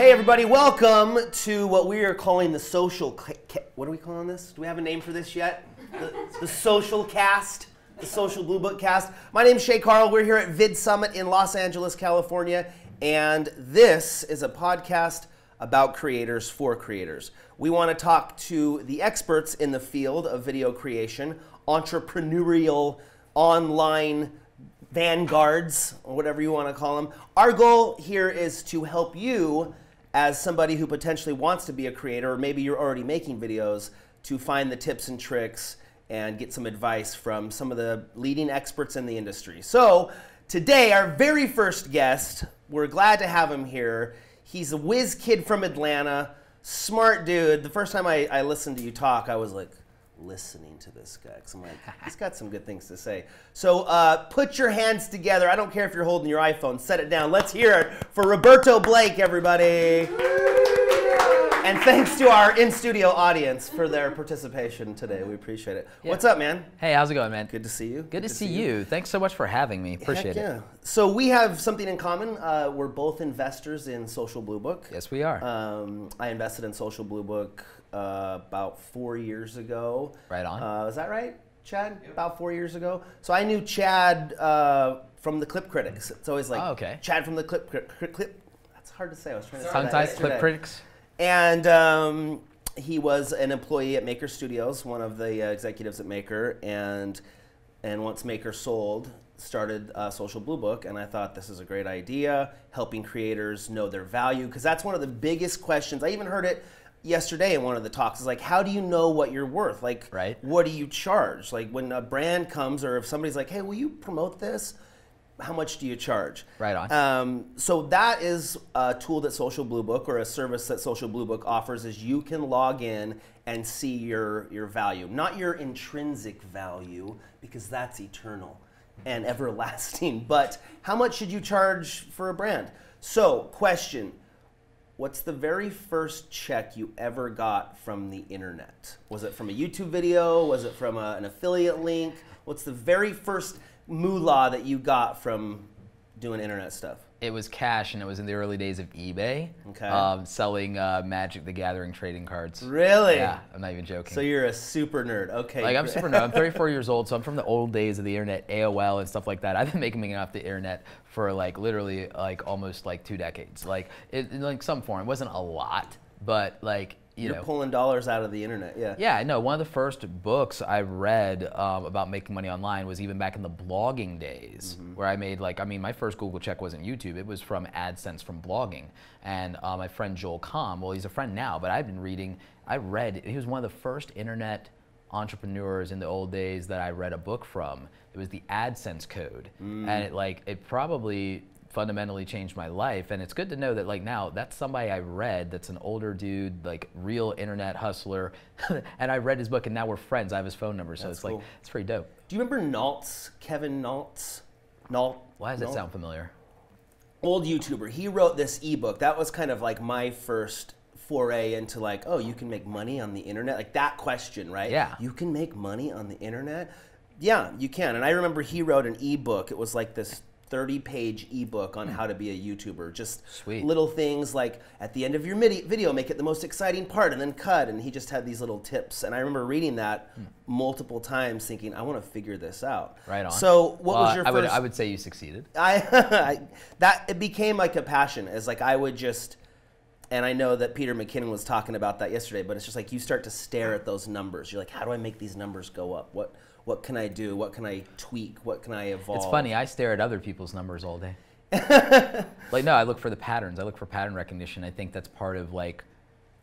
Hey everybody, welcome to what we are calling the social, what are we calling this? Do we have a name for this yet? The social cast, the social Bluebook cast. My name's Shay Carl, we're here at Vid Summit in Los Angeles, California, and this is a podcast about creators for creators. We want to talk to the experts in the field of video creation, entrepreneurial, online vanguards, or whatever you want to call them. Our goal here is to help you as somebody who potentially wants to be a creator, or maybe you're already making videos, to find the tips and tricks and get some advice from some of the leading experts in the industry. So today, our very first guest, we're glad to have him here. He's a whiz kid from Atlanta, smart dude. The first time I listened to you talk, I was like, listening to this guy, because I'm like, he's got some good things to say. So put your hands together. I don't care if you're holding your iPhone, set it down. Let's hear it for Roberto Blake, everybody. And thanks to our in-studio audience for their participation today. We appreciate it. Yeah. What's up, man? Hey, how's it going, man? Good to see you. Good to see you. Thanks so much for having me. Appreciate it. So we have something in common. We're both investors in Social Bluebook. Yes, we are. I invested in Social Bluebook about 4 years ago. Right on. Is that right, Chad? Yep. About 4 years ago. So I knew Chad from the Clip Critics. It's always like, Chad from the Clip. That's hard to say. I was trying to say that sometimes Clip Critics. And he was an employee at Maker Studios, one of the executives at Maker, and once Maker sold, started Social Bluebook, and I thought this is a great idea, helping creators know their value, because that's one of the biggest questions. I even heard it yesterday in one of the talks, is like, how do you know what you're worth? Like, what do you charge? Like, when a brand comes, or if somebody's like, hey, will you promote this? How much do you charge? Right on. So that is a tool that Social Bluebook, or a service that Social Bluebook offers, is you can log in and see your value. Not your intrinsic value, because that's eternal and everlasting, but how much should you charge for a brand? So, question, what's the very first check you ever got from the internet? Was it from a YouTube video? Was it from an affiliate link? What's the very first moolah that you got from doing internet stuff? It was cash, and it was in the early days of eBay. Selling Magic the Gathering trading cards. Really? Yeah, I'm not even joking. So you're a super nerd. Okay. Like, I'm super nerd. I'm 34 years old, so I'm from the old days of the internet, AOL and stuff like that. I've been making money off the internet for like literally like almost like 2 decades. Like in like some form. It wasn't a lot, but like, you're pulling dollars out of the internet, yeah. Yeah, I know. One of the first books I read about making money online was even back in the blogging days, where I made like, I mean, my first Google check wasn't YouTube. It was from AdSense from blogging. And my friend Joel Comm, well, he's a friend now, but I've been reading, he was one of the first internet entrepreneurs in the old days that I read a book from. It was the AdSense code. And it probably fundamentally changed my life, and it's good to know that like now that's somebody I read that's an older dude, like real internet hustler, and I read his book, and now we're friends. I have his phone number, so it's cool. Like, it's pretty dope. Do you remember Naltz, Kevin Naltz? Why does that sound familiar? Old YouTuber. He wrote this ebook. That was kind of like my first foray into like, oh, you can make money on the internet, like that question, right? Yeah. You can make money on the internet? Yeah, you can. And I remember he wrote an ebook. It was like this 30-page ebook on how to be a YouTuber. Just little things like, at the end of your video, make it the most exciting part and then cut. And he just had these little tips. And I remember reading that multiple times thinking, I want to figure this out. Right on. So what was your first... I would say you succeeded. It became like a passion. As like I would just... And I know that Peter McKinnon was talking about that yesterday, but it's just like you start to stare at those numbers. You're like, how do I make these numbers go up? What can I do? What can I tweak? What can I evolve? It's funny, I stare at other people's numbers all day. Like, no, I look for the patterns. I look for pattern recognition. I think that's part of, like,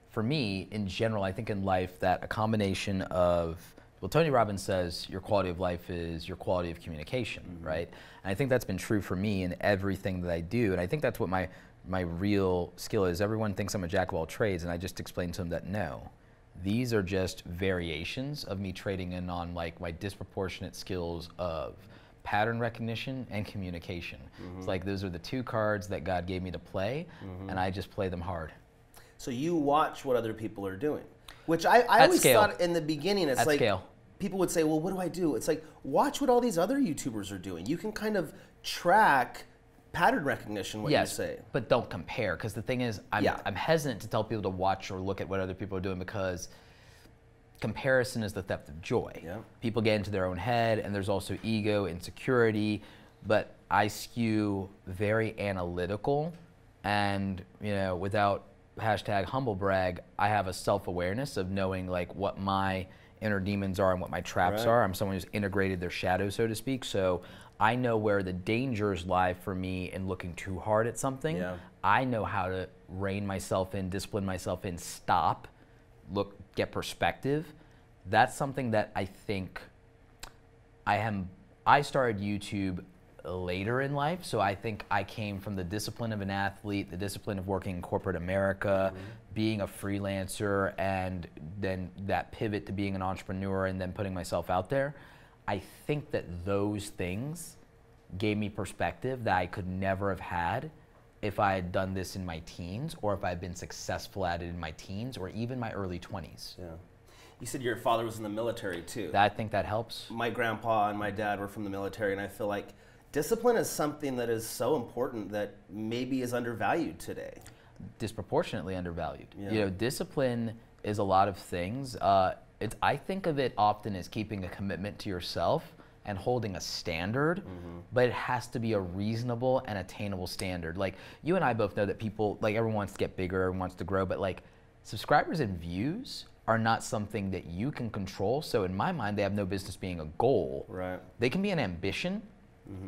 for me, in general, I think in life that a combination of, well, Tony Robbins says your quality of life is your quality of communication, right? And I think that's been true for me in everything that I do. And I think that's what my real skill is. Everyone thinks I'm a jack of all trades, and I just explained to them that no. These are just variations of me trading in on like my disproportionate skills of pattern recognition and communication. It's like those are the 2 cards that God gave me to play, and I just play them hard. So you watch what other people are doing, which I always thought in the beginning, it's like people would say, well, what do I do? It's like, watch what all these other YouTubers are doing. You can kind of track pattern recognition, what you say. But don't compare, because the thing is, I'm hesitant to tell people to watch or look at what other people are doing, because comparison is the theft of joy. Yeah. People get into their own head, and there's also ego, insecurity, but I skew very analytical, and without hashtag humble brag, I have a self-awareness of knowing like what my inner demons are and what my traps are. I'm someone who's integrated their shadow, so to speak. So I know where the dangers lie for me in looking too hard at something. Yeah. I know how to rein myself in, discipline myself in, stop, look, get perspective. That's something that I think I started YouTube later in life, so I think I came from the discipline of an athlete, the discipline of working in corporate America, being a freelancer, and then that pivot to being an entrepreneur and then putting myself out there. I think that those things gave me perspective that I could never have had if I had done this in my teens, or if I had been successful at it in my teens, or even my early 20s. Yeah. You said your father was in the military too. I think that helps. My grandpa and my dad were from the military, and I feel like discipline is something that is so important that maybe is undervalued today. Disproportionately undervalued. Yeah. Discipline is a lot of things. I think of it often as keeping a commitment to yourself and holding a standard, but it has to be a reasonable and attainable standard. Like, you and I both know that people, like, everyone wants to get bigger, everyone wants to grow, but like, subscribers and views are not something that you can control. So in my mind, they have no business being a goal. Right. They can be an ambition.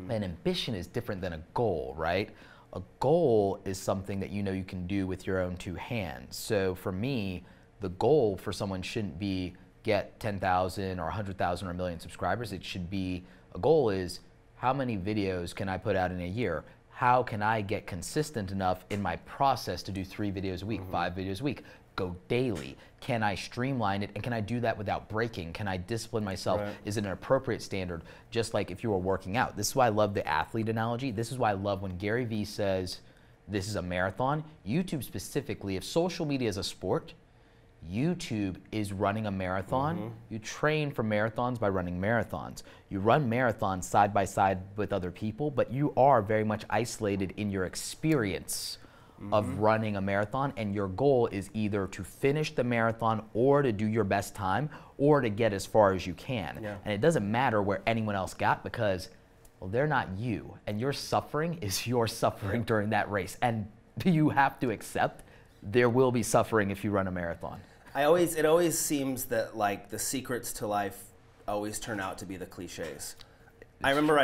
And ambition is different than a goal, right? A goal is something that you can do with your own two hands. So for me, the goal for someone shouldn't be get 10,000 or 100,000 or a million subscribers. It should be, a goal is, how many videos can I put out in a year? How can I get consistent enough in my process to do 3 videos a week, 5 videos a week? Go daily. Can I streamline it, and can I do that without breaking? Can I discipline myself? Right. Is it an appropriate standard? Just like if you were working out. This is why I love the athlete analogy. This is why I love when Gary Vee says this is a marathon. YouTube specifically, if social media is a sport, YouTube is running a marathon. You train for marathons by running marathons. You run marathons side by side with other people, but you are very much isolated in your experience of running a marathon, and your goal is either to finish the marathon or to do your best time or to get as far as you can. Yeah. And it doesn't matter where anyone else got, because, well, they're not you, and your suffering is your suffering during that race. And you have to accept there will be suffering if you run a marathon. It always seems that like the secrets to life always turn out to be the cliches. I remember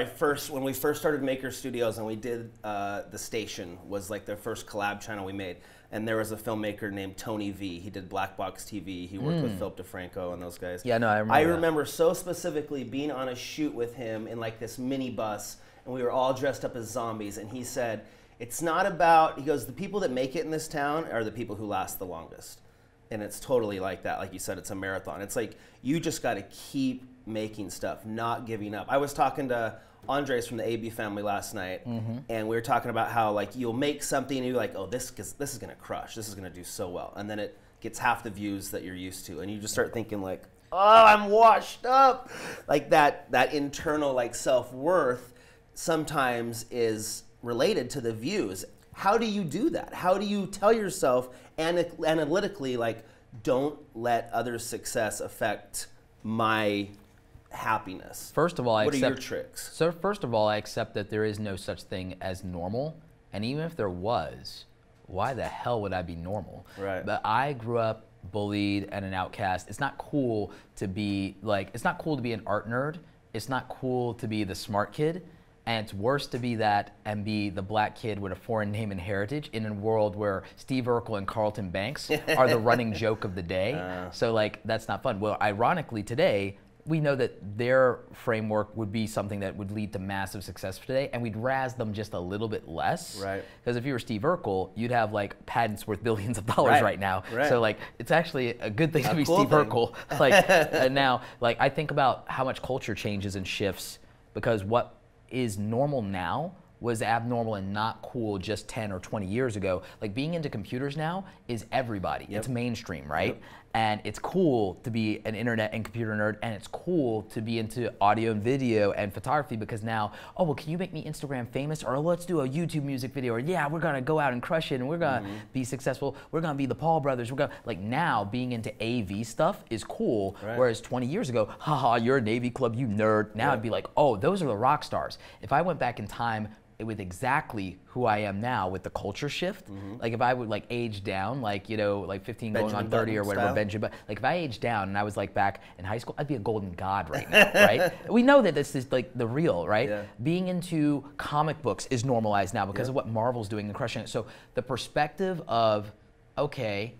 when we first started Maker Studios, and we did The Station was like the first collab channel we made, and there was a filmmaker named Tony V. He did Black Box TV. He worked with Philip DeFranco and those guys. Yeah, no, I remember. I remember so specifically being on a shoot with him in like this mini bus, and we were all dressed up as zombies, and he said, it's not about, he goes, the people that make it in this town are the people who last the longest. And it's totally like that. Like you said, it's a marathon. It's like you just got to keep making stuff, not giving up. I was talking to Andres from the AB family last night, and we were talking about how like you'll make something and you're like, oh, this is going to crush. This is going to do so well. And then it gets half the views that you're used to. And you just start thinking like, oh, I'm washed up. Like that internal like self-worth sometimes is related to the views. How do you do that? How do you tell yourself analytically, like, don't let others' success affect my happiness? First of all, what are your tricks? So first of all, I accept that there is no such thing as normal. And even if there was, why the hell would I be normal? Right. But I grew up bullied and an outcast. It's not cool to be an art nerd. It's not cool to be the smart kid. And it's worse to be that and be the black kid with a foreign name and heritage in a world where Steve Urkel and Carlton Banks are the running joke of the day. So like, that's not fun. Well, ironically today, we know that their framework would be something that would lead to massive success today, and we'd razz them just a little bit less. Right. Because if you were Steve Urkel, you'd have like patents worth billions of dollars right now. Right. So like, it's actually a good thing to be cool Steve thing. Urkel. Like, and now, like, I think about how much culture changes and shifts, because what is normal now was abnormal and not cool just 10 or 20 years ago. Like being into computers now is everybody. It's mainstream, right? And it's cool to be an internet and computer nerd, and it's cool to be into audio and video and photography because now, oh, well, can you make me Instagram famous? Or let's do a YouTube music video, or yeah, we're gonna go out and crush it and we're gonna be successful. We're gonna be the Paul brothers. We're gonna, like now being into AV stuff is cool, whereas 20 years ago, haha, you're a Navy club, you nerd. Now it'd be like, oh, those are the rock stars. If I went back in time with exactly who I am now with the culture shift, like if I would like age down, like, you know, like 15 Benjamin going on 30 or whatever, style. Benjamin, like if I aged down and I was like back in high school, I'd be a golden god right now, right? We know that this is like the real, right? Being into comic books is normalized now because of what Marvel's doing and crushing it. So the perspective of, okay,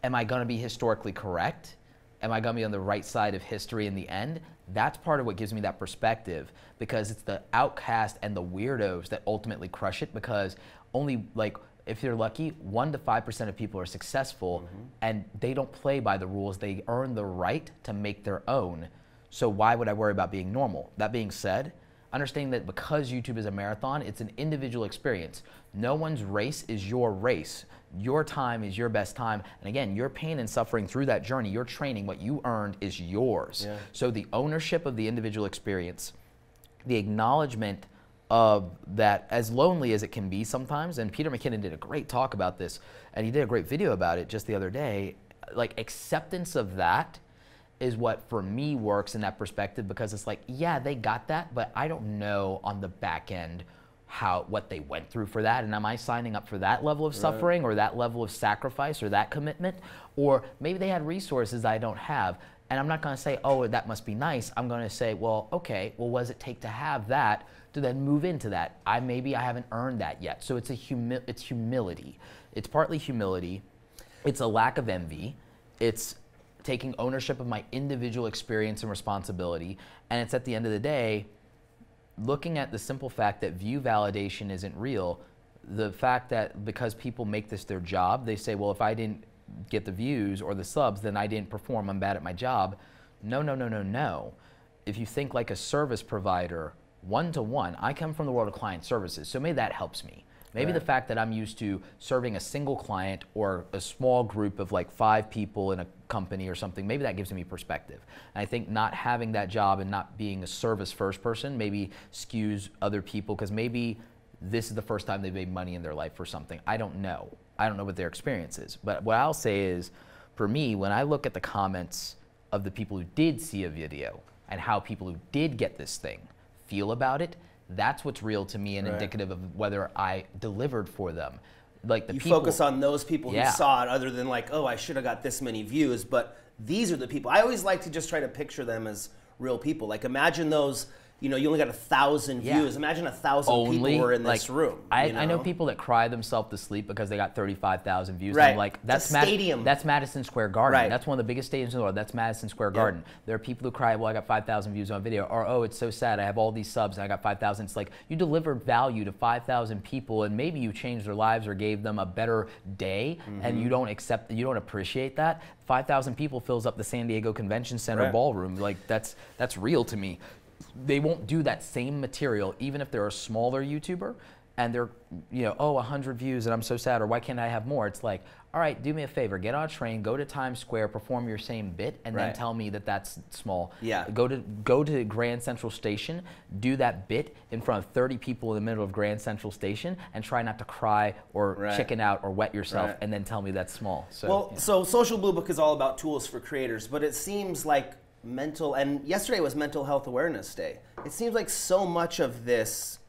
am I gonna be historically correct? Am I gonna be on the right side of history in the end? That's part of what gives me that perspective, because it's the outcast and the weirdos that ultimately crush it, because only, like, if you're lucky, 1 to 5% of people are successful and they don't play by the rules. They earn the right to make their own. So why would I worry about being normal? That being said, understanding that because YouTube is a marathon, it's an individual experience. No one's race is your race. Your time is your best time. And again, your pain and suffering through that journey, your training, what you earned is yours. So the ownership of the individual experience, the acknowledgement of that, as lonely as it can be sometimes, and Peter McKinnon did a great talk about this, and he did a great video about it just the other day, like acceptance of that is what for me works in that perspective, because it's like, yeah, they got that, but I don't know on the back end what they went through for that, and am I signing up for that level of suffering or that level of sacrifice or that commitment? Or maybe they had resources I don't have, and I'm not gonna say, oh, that must be nice. I'm gonna say, well, okay, well, what does it take to have that to then move into that? Maybe I haven't earned that yet. So it's it's humility. It's partly humility. It's a lack of envy. It's taking ownership of my individual experience and responsibility. And it's at the end of the day, looking at the simple fact that view validation isn't real. The fact that because people make this their job, they say, well, if I didn't get the views or the subs, then I didn't perform, I'm bad at my job. No, no, no, no, no. If you think like a service provider, one-to-one, I come from the world of client services, so maybe that helps me. Maybe the fact that I'm used to serving a single client or a small group of like 5 people in a company or something, maybe that gives me perspective. And I think not having that job and not being a service first person maybe skews other people, because maybe this is the first time they've made money in their life for something. I don't know. I don't know what their experience is. But what I'll say is, for me, when I look at the comments of the people who did see a video and how people who did get this thing feel about it, that's what's real to me and indicative of whether I delivered for them. Like the people, focus on those people who saw it, other than like, oh, I should have got this many views, but these are the people. I always like to just try to picture them as real people. Like imagine those, you know, you only got 1,000 views. Imagine 1,000 people were in this room. I know people that cry themselves to sleep because they got 35,000 views. Right. I'm like, that's stadium. That's Madison Square Garden. Right. That's one of the biggest stadiums in the world. That's Madison Square Garden. There are people who cry, well, I got 5,000 views on a video, or oh, it's so sad, I have all these subs and I got 5,000. It's like you delivered value to 5,000 people, and maybe you changed their lives or gave them a better day, and you don't appreciate that. 5,000 people fills up the San Diego Convention Center ballroom. Like that's real to me. They won't do that same material, even if they're a smaller YouTuber and they're, you know, oh, 100 views and I'm so sad, or why can't I have more? It's like, all right, do me a favor, get on a train, go to Times Square, perform your same bit, and then tell me that that's small. Go to Grand Central Station, do that bit in front of 30 people in the middle of Grand Central Station, and try not to cry or chicken out or wet yourself, and then tell me that's small. So, so Social Bluebook is all about tools for creators, but it seems like and yesterday was Mental Health Awareness Day. It seems like so much of this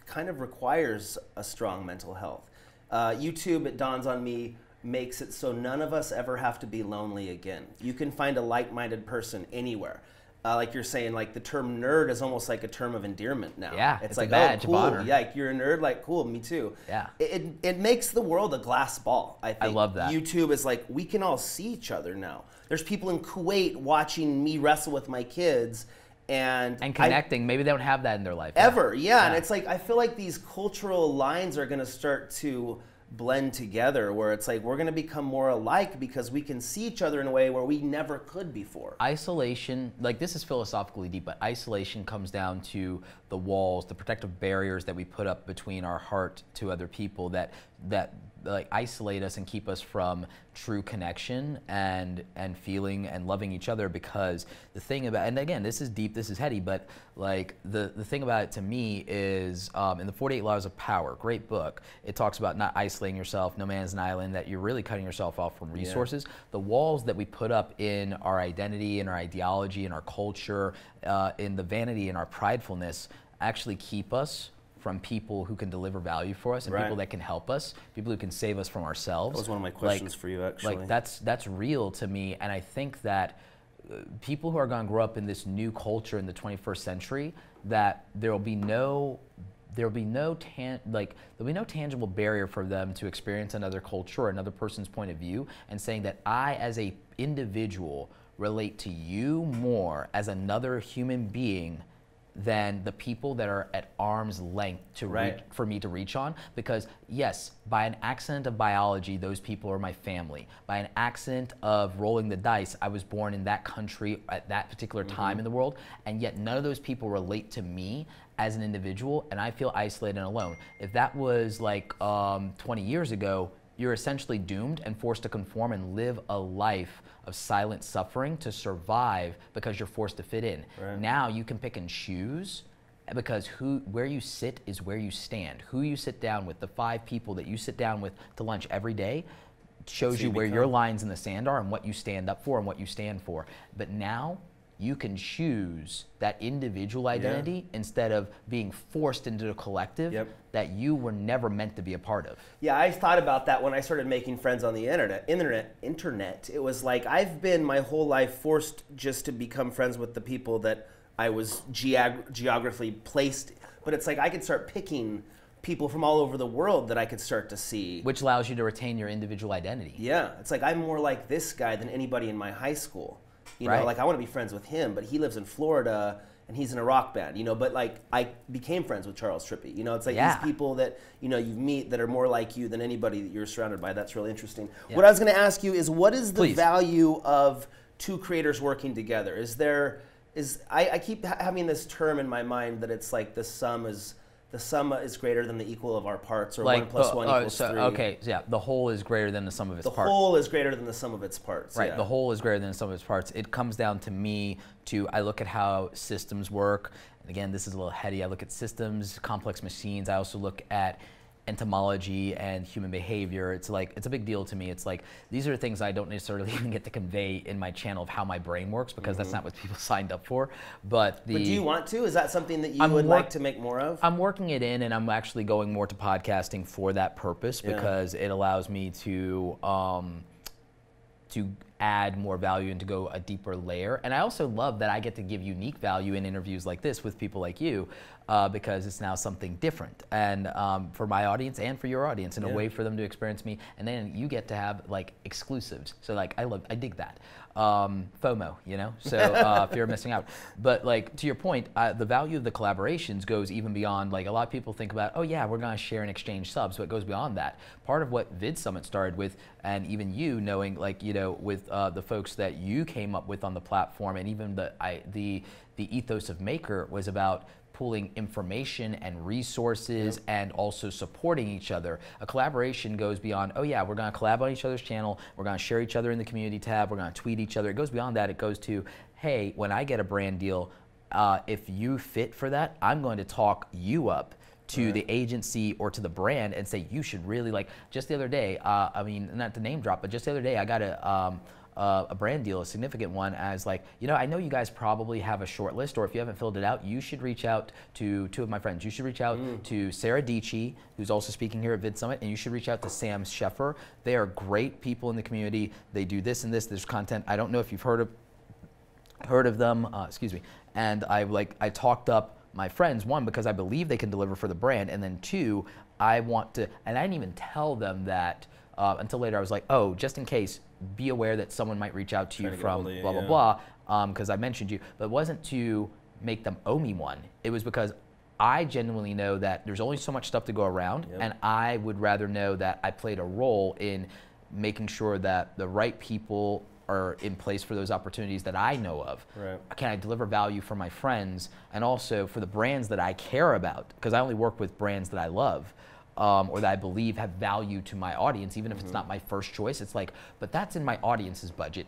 kind of requires a strong mental health. YouTube, it dawns on me, makes it so none of us ever have to be lonely again. You can find a like-minded person anywhere. Like you're saying, like the term nerd is almost like a term of endearment now. Yeah, it's like, a badge of honor. Yeah, like you're a nerd, like cool, me too. Yeah. It makes the world a glass ball, I think. I love that. YouTube is like, we can all see each other now. There's people in Kuwait watching me wrestle with my kids and connecting. Maybe they don't have that in their life. And it's like, I feel like these cultural lines are gonna start to blend together, where it's like we're going to become more alike because we can see each other in a way where we never could before. Isolation, like this is philosophically deep, but isolation comes down to the walls, the protective barriers that we put up between our heart to other people that like isolate us and keep us from true connection and feeling and loving each other. Because the thing about, and again, this is deep, this is heady, but like the thing about it to me is in the 48 Laws of Power, great book, it talks about not isolating yourself, no man's an island, that you're really cutting yourself off from resources. Yeah. The walls that we put up in our identity, in our ideology, in our culture, in the vanity and our pridefulness actually keep us from people who can deliver value for us and people that can help us, people who can save us from ourselves. That was one of my questions for you, actually. Like that's real to me, and I think that people who are going to grow up in this new culture in the 21st century, that there'll be no tangible barrier for them to experience another culture or another person's point of view, and saying that I, as a individual, relate to you more as another human being than the people that are at arm's length to for me to reach on. Because yes, by an accident of biology, those people are my family. By an accident of rolling the dice, I was born in that country at that particular time in the world, and yet none of those people relate to me as an individual, and I feel isolated and alone. If that was like 20 years ago, you're essentially doomed and forced to conform and live a life of silent suffering to survive because you're forced to fit in. Right. Now you can pick and choose, because where you sit is where you stand. Who you sit down with, the 5 people that you sit down with to lunch every day, shows you where your lines in the sand are and what you stand up for and what you stand for. But now you can choose that individual identity instead of being forced into a collective that you were never meant to be a part of. Yeah, I thought about that when I started making friends on the internet. It was like I've been my whole life forced just to become friends with the people that I was geographically placed. But it's like I could start picking people from all over the world that I could start to see. Which allows you to retain your individual identity. Yeah, it's like I'm more like this guy than anybody in my high school. You know, like I want to be friends with him, but he lives in Florida and he's in a rock band, you know, but like I became friends with Charles Trippy. You know, it's like these people that, you know, you meet that are more like you than anybody that you're surrounded by. That's really interesting. Yeah. What I was going to ask you is, what is the value of 2 creators working together? I keep having this term in my mind that it's like the sum is greater than the equal of our parts, or like 1 + 1 equals 3. Okay, so yeah, the whole is greater than the sum of its parts. The whole is greater than the sum of its parts. Right, the whole is greater than the sum of its parts. It comes down to me I look at how systems work. And again, this is a little heady. I look at systems, complex machines. I also look at entomology and human behavior. It's a big deal to me. It's like, these are things I don't necessarily even get to convey in my channel of how my brain works, because that's not what people signed up for. But do you want to? Is that something that you would like to make more of? I'm working it in, and I'm actually going more to podcasting for that purpose, because it allows me to add more value and to go a deeper layer. And I also love that I get to give unique value in interviews like this with people like you, because it's now something different, and for my audience and for your audience, in a way for them to experience me. And then you get to have like exclusives. So like I dig that. FOMO, you know, so fear of missing out. But like, to your point, the value of the collaborations goes even beyond, like, a lot of people think about, oh yeah, we're going to share and exchange subs, but it goes beyond that. Part of what Vid Summit started with, and even you knowing, like, you know, with the folks that you came up with on the platform, and even the ethos of Maker, was about pooling information and resources and also supporting each other. A collaboration goes beyond, oh yeah, we're going to collab on each other's channel, we're going to share each other in the community tab, we're going to tweet each other. It goes beyond that. It goes to, hey, when I get a brand deal, if you fit for that, I'm going to talk you up to the agency or to the brand and say, you should really, like, just the other day, I mean, not to name drop, but just the other day I got a brand deal, a significant one, as like, you know, I know you guys probably have a short list, or if you haven't filled it out, you should reach out to 2 of my friends. You should reach out to Sarah Dici, who's also speaking here at Vid Summit, and you should reach out to Sam Sheffer. They are great people in the community. They do this and this. There's content. I don't know if you've heard of them. Excuse me. And I talked up my friends, 1, because I believe they can deliver for the brand, and then 2, I want to, and I didn't even tell them that until later. I was like, oh, just in case, be aware that someone might reach out to you from blah, blah, blah, because I mentioned you. But it wasn't to make them owe me one. It was because I genuinely know that there's only so much stuff to go around, and I would rather know that I played a role in making sure that the right people are in place for those opportunities that I know of. Right. Can I deliver value for my friends and also for the brands that I care about? Because I only work with brands that I love. Or that I believe have value to my audience, even if it's not my first choice. It's like, but that's in my audience's budget,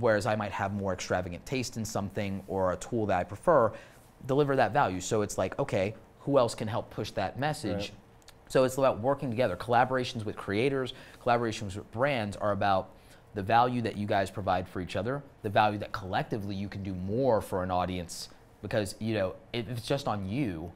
whereas I might have more extravagant taste in something or a tool that I prefer, deliver that value. So it's like, okay, who else can help push that message? Right. So it's about working together. Collaborations with creators, collaborations with brands are about the value that you guys provide for each other, the value that collectively you can do more for an audience, because if it's just on you,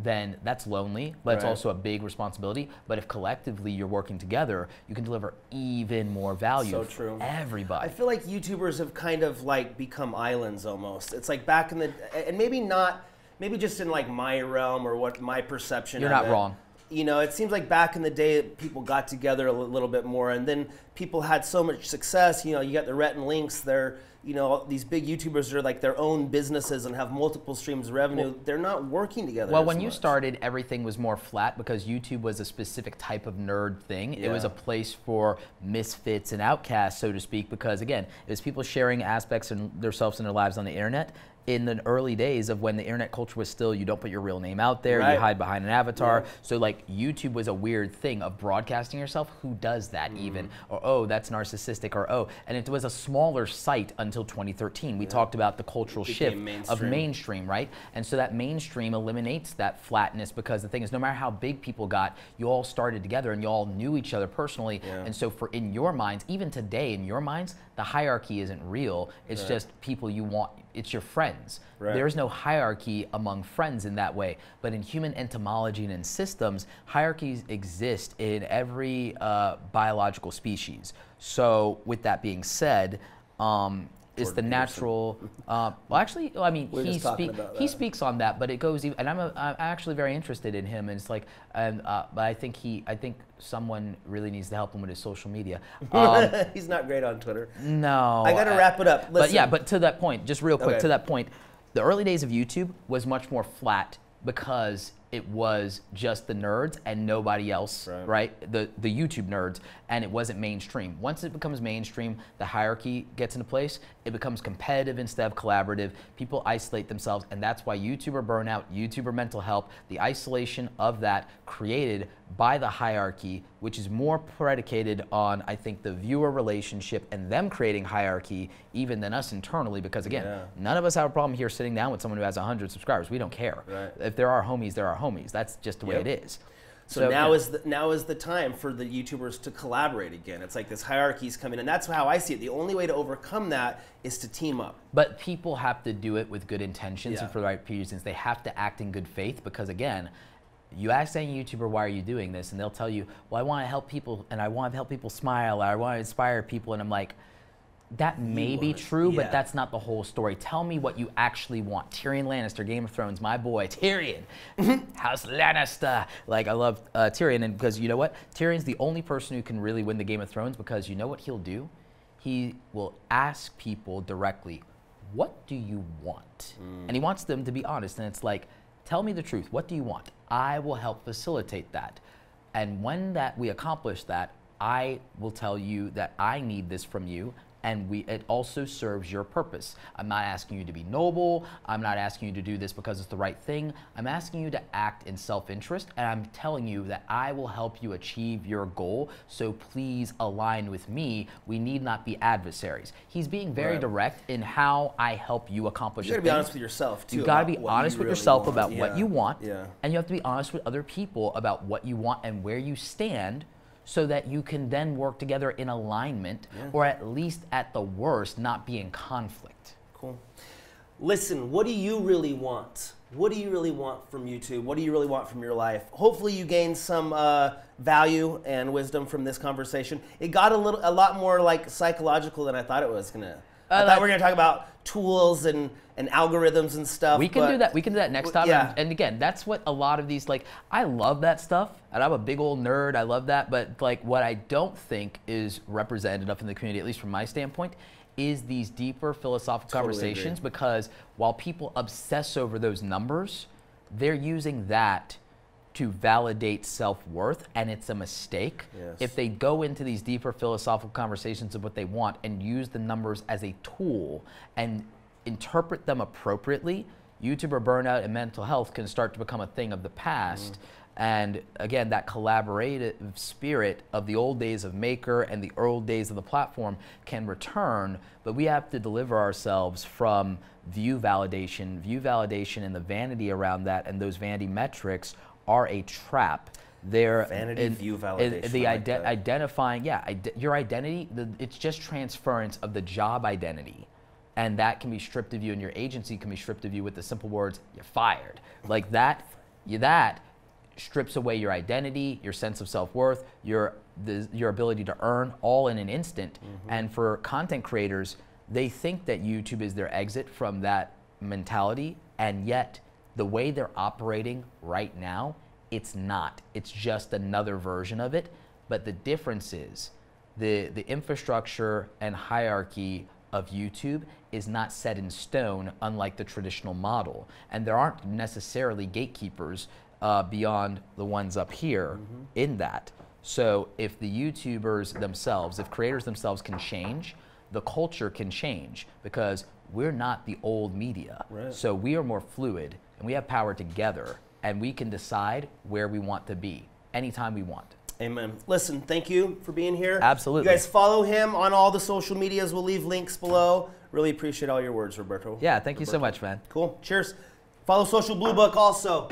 then that's lonely, but it's also a big responsibility. But if collectively you're working together, you can deliver even more value for everybody. I feel like YouTubers have kind of like become islands almost. It's like back in the, and maybe just in like my realm or what my perception You're of not it. wrong. It seems like back in the day, people got together a little bit more, and then people had so much success. You got the Rhett and Links. They're, these big YouTubers are like their own businesses and have multiple streams of revenue. Well, they're not working together. Well, when you started, everything was more flat because YouTube was a specific type of nerd thing. Yeah. It was a place for misfits and outcasts, so to speak, because again, it was people sharing aspects of themselves and their lives on the internet. In the early days of when the internet culture was still, you don't put your real name out there, you hide behind an avatar. So like YouTube was a weird thing of broadcasting yourself. Who does that even? Or, oh, that's narcissistic, or oh. And it was a smaller site until 2013. We talked about the cultural shift of mainstream, right? And so that mainstream eliminates that flatness, because the thing is, no matter how big people got, you all started together and you all knew each other personally. And so in your minds, even today in your minds, the hierarchy isn't real. It's just people you want. It's your friends. There's no hierarchy among friends in that way. But in human entomology and in systems, hierarchies exist in every biological species. So with that being said, it's the natural. Well, actually, I mean, he speaks on that, but it goes even. And I'm actually very interested in him, and it's like, but I think someone really needs to help him with his social media. He's not great on Twitter. No. I got to wrap it up. Listen. But to that point, just real quick, to that point, the early days of YouTube was much more flat because it was just the nerds and nobody else, right? The YouTube nerds, and it wasn't mainstream. Once it becomes mainstream, the hierarchy gets into place. It becomes competitive instead of collaborative. People isolate themselves, and that's why YouTuber burnout, YouTuber mental health, the isolation of that created by the hierarchy, which is more predicated on, I think, the viewer relationship and them creating hierarchy even than us internally, because again, none of us have a problem here sitting down with someone who has 100 subscribers. We don't care. If there are homies, there are homies. That's just the way it is. So now is the time for the YouTubers to collaborate again. It's like this hierarchy's coming, and that's how I see it. The only way to overcome that is to team up. But people have to do it with good intentions and for the right reasons. They have to act in good faith, because again, you ask any YouTuber, why are you doing this? And they'll tell you, well, I want to help people, and I want to help people smile, or I want to inspire people. And I'm like, that may be true, but that's not the whole story. Tell me what you actually want. Tyrion Lannister, Game of Thrones, my boy, Tyrion, House Lannister. Like, I love Tyrion, and because you know what? Tyrion's the only person who can really win the Game of Thrones, because you know what he'll do? He will ask people directly, what do you want? And he wants them to be honest, and it's like, tell me the truth. What do you want? I will help facilitate that. And when we accomplish that, I will tell you that I need this from you, and it also serves your purpose. I'm not asking you to be noble. I'm not asking you to do this because it's the right thing. I'm asking you to act in self-interest, and I'm telling you that I will help you achieve your goal, so please align with me. We need not be adversaries. He's being very direct in how I help you accomplish You gotta be honest with yourself, too. You gotta be honest with yourself about what you want, and you have to be honest with other people about what you want and where you stand, so that you can then work together in alignment, or at least at the worst, not be in conflict. Cool. Listen, what do you really want? What do you really want from YouTube? What do you really want from your life? Hopefully you gained some value and wisdom from this conversation. It got a lot more like psychological than I thought it was gonna. I thought we were gonna talk about tools and algorithms and stuff. We can do that. We can do that next time. And again, that's what a lot of these, like, I love that stuff, and I'm a big old nerd. I love that. But like, what I don't think is represented enough in the community, at least from my standpoint, is these deeper philosophical conversations. Because while people obsess over those numbers, they're using that to validate self-worth, and it's a mistake. Yes. If they go into these deeper philosophical conversations of what they want and use the numbers as a tool and interpret them appropriately, YouTuber burnout and mental health can start to become a thing of the past. And again, that collaborative spirit of the old days of Maker and the old days of the platform can return, but we have to deliver ourselves from view validation. View validation and the vanity around that and those vanity metrics are a trap. They're view validation. The identifying, your identity, it's just transference of the job identity. And that can be stripped of you, and your agency can be stripped of you with the simple words, you're fired. Like that strips away your identity, your sense of self-worth, your ability to earn, all in an instant. And for content creators, they think that YouTube is their exit from that mentality, and yet the way they're operating right now, it's not. It's just another version of it. But the difference is the infrastructure and hierarchy of YouTube is not set in stone, unlike the traditional model. And there aren't necessarily gatekeepers beyond the ones up here in that. So if the YouTubers themselves, if creators themselves can change, the culture can change, because we're not the old media. Right. So we are more fluid, and we have power together, and we can decide where we want to be anytime we want. Amen. Listen, thank you for being here. Absolutely. You guys follow him on all the social medias. We'll leave links below. Really appreciate all your words, Roberto. Yeah, thank you so much, man. Cool. Cheers. Follow Social Bluebook also.